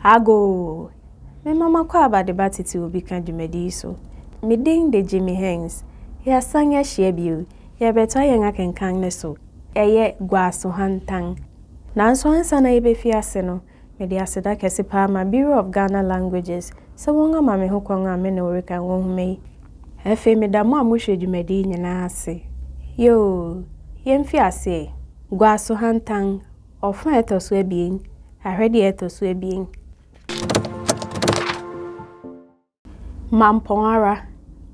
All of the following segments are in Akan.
Ago. Me mama kwa abade batiti obi kan dwumadi so. Me ding de Jimmy Hanks. Ya sanya hye bio. Ya beto yen akenkan ne so. Eye Guasohantan. Nanso ansa na yebefi ase no, me de aseda kese pa ma Bureau of Ghana Languages. Se wonga ma me ho kwanga me na worika won humei. Efe me da mo amohwe dwumadi nyina ase. Yo, yemfi ase. Guasohantan ofan etoso ebien. Ahwede etoso ebien. Mamponara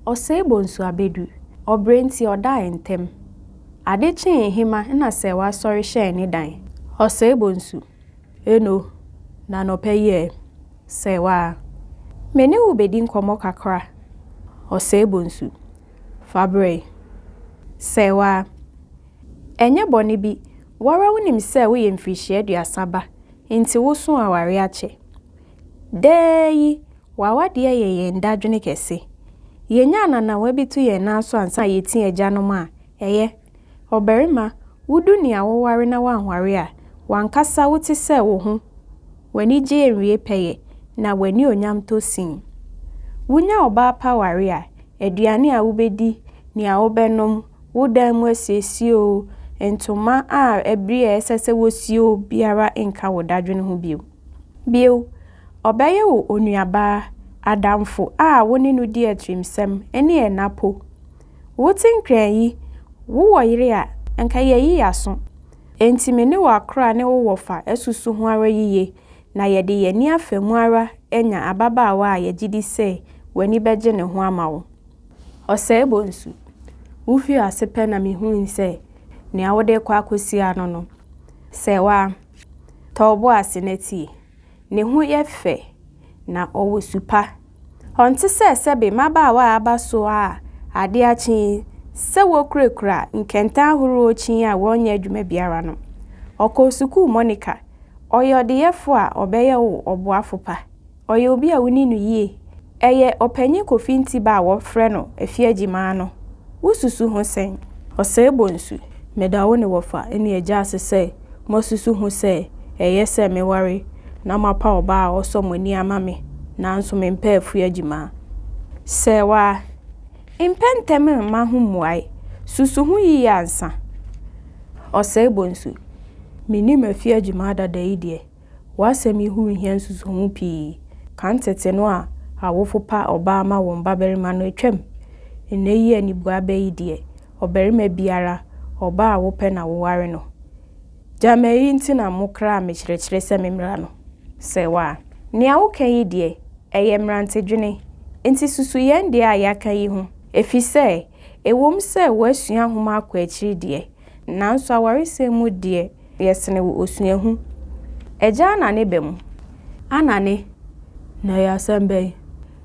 osebo nsu abedu obrenti oda entem ade chen hima na se wa sori hye ni dan osebo nsu eno na no peye se wa meni wo bedi nkomo kakra osebo nsu fabre se wa enye boni bi wara wonim se wo ye mfihye aduasaba nti wo so aware ache deyi wawade ye ndadwene kese yenya nana wabitu ye naso ansa yeti agyanom a eye obarima wudu ni awoware na wanware a wankasa wote se wo ho wani je enwie peye na wani onyam tosin wunya oba paware a aduane a wobedi ni a wobenom wodan mu asiesio entoma a ebri esese wosio biara enka wodadwene ho bio obeye wo onuaba adamfo a woni no di atrimsem ene enapo wotin kran yi wo yire a enka yeyi yaso enti me ne wakra ne wo wofa asusu ho ara yiye na yede yani afemu ara enya ababaawa a yegidi se wani beje ne ho amawo osebo nsu ufi asepe na me hu nse ne awode kwa akosi ano no se wa tobo aseneti ne hu yefe na Owusu pa onte sebe mabaawa abaso a ade achi se wo kurekura nkenta huru ochi a wonye adwuma biara no okosuku Monica oyodeyefo a obeye wo oboafo pa oye obi a woni no yie eye opanyi kofinti ba wo frɛ no afiagima no wususu ho sen osebo nsu medawo ne wofa ene agya asese mosusu ho se eye se meware na mapa oba a osomani amame nanso mempa afiagima sewa impentem ma hu muai susu hu yi ansa osebo nsu minim afiagima dada idie wasemi hu hian susu hu pi kan tete no a awofo pa oba ma won baberima no atwam eneyi anibu abaidie oberima biara oba a wope na woware no jamai ntina mokra me kyerɛkyerɛ se memra no sewa ni awoka yi die eye mrante dwene enti susu yen de a yaka yi hu efi se ewom se wasua homa akwa akiri de nanso aware mu de yesene wo osua hu eja na ne bem anane na ya sembe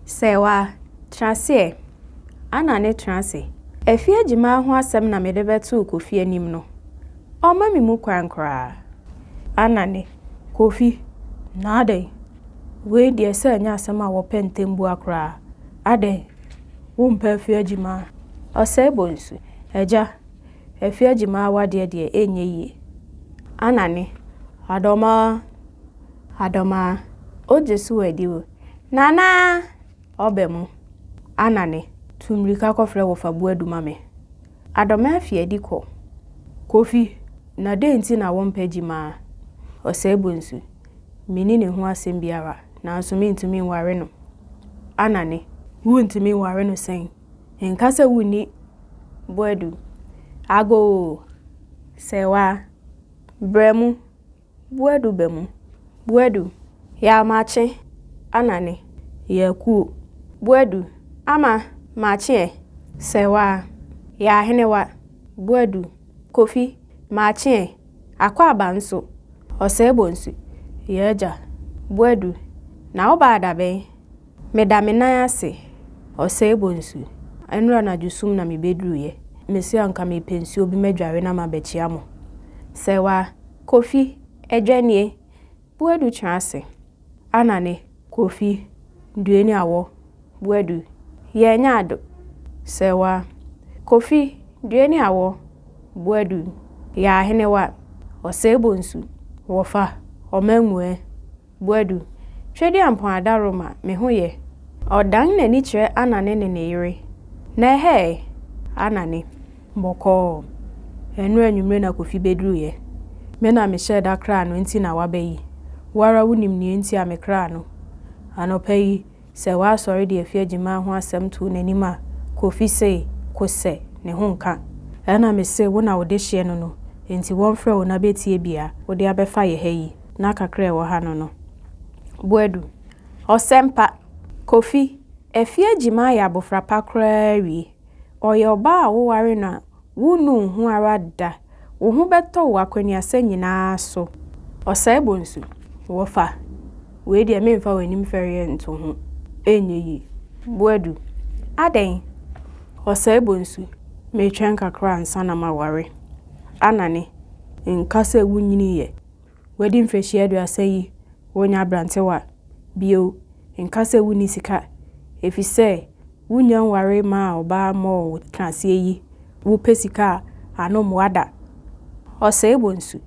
sewa trase anane trase efi agima ho asem na mede beto kofi anim no o ma mi mu kwankra anane kofi na dai we de se anya asema wo pentembu akra ade wo mpa afiagima osebo nsu eja afiagima wade de enye yi anane adoma ojesu wadiwo nana obemu anane tumrika kofre wo fabu aduma me adoma afiadiko kofi na de nti na wo mpa agima osebo nsu mini ne ho asem biara nanso mentumi nware no anane wuntumi nware no sen enkasa wuni boadu ago sewa bremu boadu bemu boadu ya mache anane ya ku boadu ama mache sewa ya henewa boadu kofi mache akwa abanso osebo nsu yeja boadu na oba adabe medamena ase osebo nsu enura na jusum na mebedruye mesi anka me pensio bi medware na mabechiamo sewa kofi edwanie boadu chance anane kofi dueni awo boadu ye nyado sewa kofi dueni awo boadu ya henewa osebo nsu wofa omanwe boadu Twedi ampon adaroma me ho ye. Odan na ni kire anane ne yire. Na he anane boko. Enu anwumre na Kofi bedru ye. Me na me share da kra no nti na wabayi. Wara wunim ne nti a me kra no. Anopayi se wa sori de afia gima ho asem to nanim a Kofi sei kose ne ho nka. Ana me se wo na wo de hye no no. Enti won frɛ wo na betie bia wo de abefa ye hayi na kakra e wo ha no no. Buedu osempa Kofi afia gima ya bofra pakra wi. Oye oba a wo ware na wunu hu ara da. Wo hu beto wo akwani asa nyina so. Osai bonsu wo fa. We de me mfa wanim fere nto ho. Enyeyi. Buedu aden osai bonsu me twen kakra ansa na maware. Anane nkase wunyini ye. Wedi mfreshi edu asayi wonya brantewa bio nkase wuni sika. Efise wunya ware ma oba mo transe yi. Wo pesika anom wada. Osai bonsu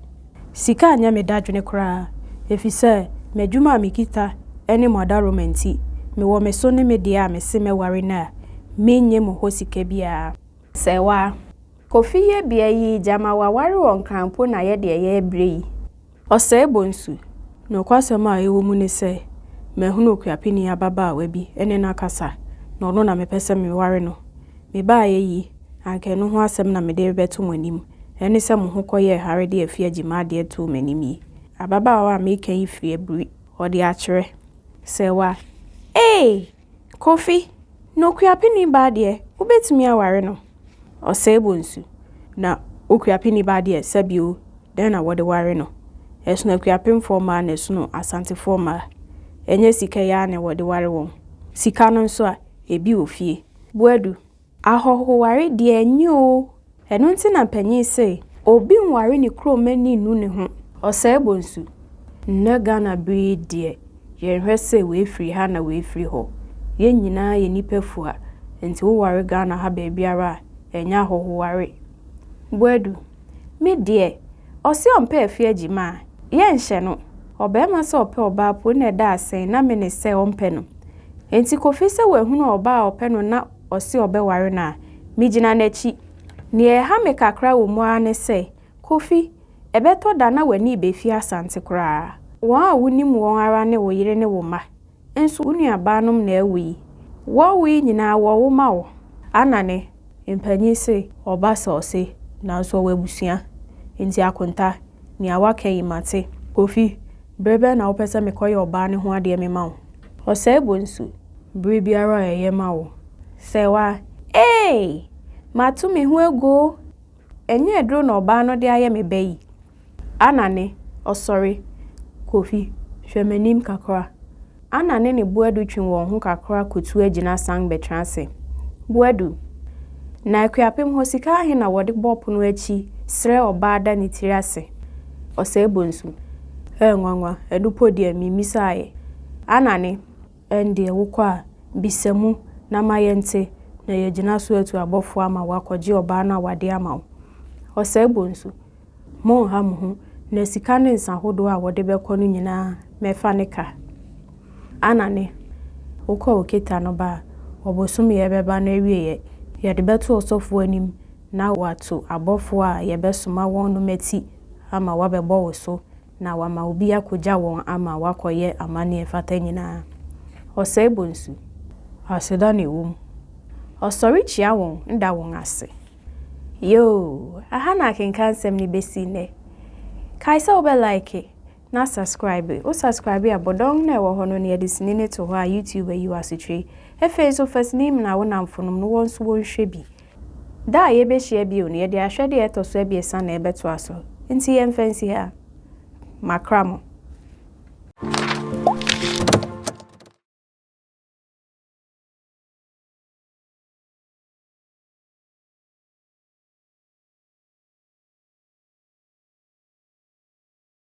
sika anya me dadwene kra. Efise medwuma mikita ene moda romanti. Me wo me so ne me dia me se me ware na. Menye mo ho sika bia. Sewa Kofi ye bia yi jama waware won krampo na ye de ye brei. Osai bonsu no kwasema ewo mu ne se me hunu okuapini ababa wabi ene na kasa no no na me pese me ware no me ba ye yi anke no ho asem na me de beto manim ene se mo ho koye hare de afia gima de to manim yi ababa wa me kan yi fie bri ode a kire sewa Kofi no okuapini ba de ubetumi aware no. Osai bonsu na okuapini ba de sabio den na wode ware no. Esu na kuapem forma na esu no asante forma. Enye sika ya na wode ware won. Sika no nso a ebi ofie. Buedu ahoho ware de enye o. Eno nti na panyin sei obi nware ni kromani nu ne ho. Osai bonsu na Ghana bri de ye hwese we free ha na we free ho. Ye nyina ye nipafu a enti wo ware Ghana ha ba biara enya ahoho ware. Buedu me de osi ompa afia gima ye nhye no obema se ope oba po na da asen na me ne se ompe no enti Kofi se wahunu oba ope no na osi obeware na migina na chi ne ha me kakra wo mu ane se Kofi ebeto da na wani befi asante kra wa wonim won ara ne wo yire ne wo ma enso unua ba nom na awi wo wi nyina wo ma wo anane empanyi se oba se ose na so wabusua enti akonta ni awaka yi mate Kofi brebe na opese me koye oba ne ho ade me mawo. Osai bonsu bre biara eye mawo. Sewa matu me ho ego enye edro na oba no de aye me bayi. Anane osori Kofi hwemanim kakra. Anane ne Buedu twin won ho kakra kotu agina sang betranse. Buedu na akuapem ho sika ahe na wode bop no achi sre oba da ne tiriase. Osai bonsu nwanwa edupo de mimisae anane ende wokwa bisemu na mayente na yegina so atu abofo ama wakoje oba na wade ama. Osai bonsu mo ha mo na sika ne nsahodo a wode beko no nyina mefa ne ka anane wokwa oketa no ba obosum ye beba na wieye ye de beto osofo anim na watu abofo a ye besoma won no mati ama wabebo wo so na wama obi akoja won ama wakoye amane efata nyina. Osai bonsu aseda ne wom osori chia won nda won ase yo aha na kenkan sem ni besi ne kaisa obe like na subscribe o subscribe abodon na ewo hono ne yedisini ne to ho a YouTube ayi wasitwe efeso first name na wona mfonum no won so won hwe bi da ye be hye bi o ne ye de ahwe de etoso ebiesa na ebeto aso nti ye mfansi ha makramo